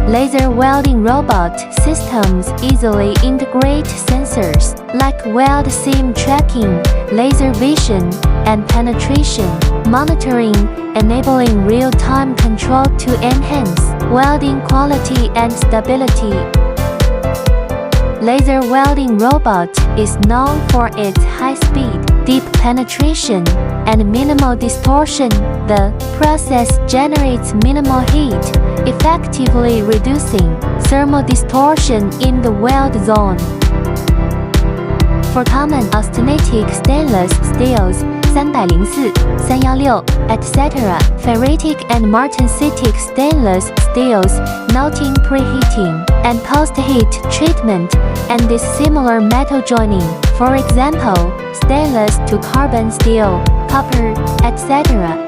Laser welding robot systems easily integrate sensors like weld seam tracking, laser vision, and penetration monitoring, enabling real-time control to enhance welding quality and stability. Laser welding robot is known for its high speed, deep penetration, and minimal distortion. The process generates minimal heat, effectively reducing thermal distortion in the weld zone. For common austenitic stainless steels 304, 316, etc., ferritic and martensitic stainless steels, noting preheating and post-heat treatment, and dissimilar metal joining, for example, stainless to carbon steel, copper, etc.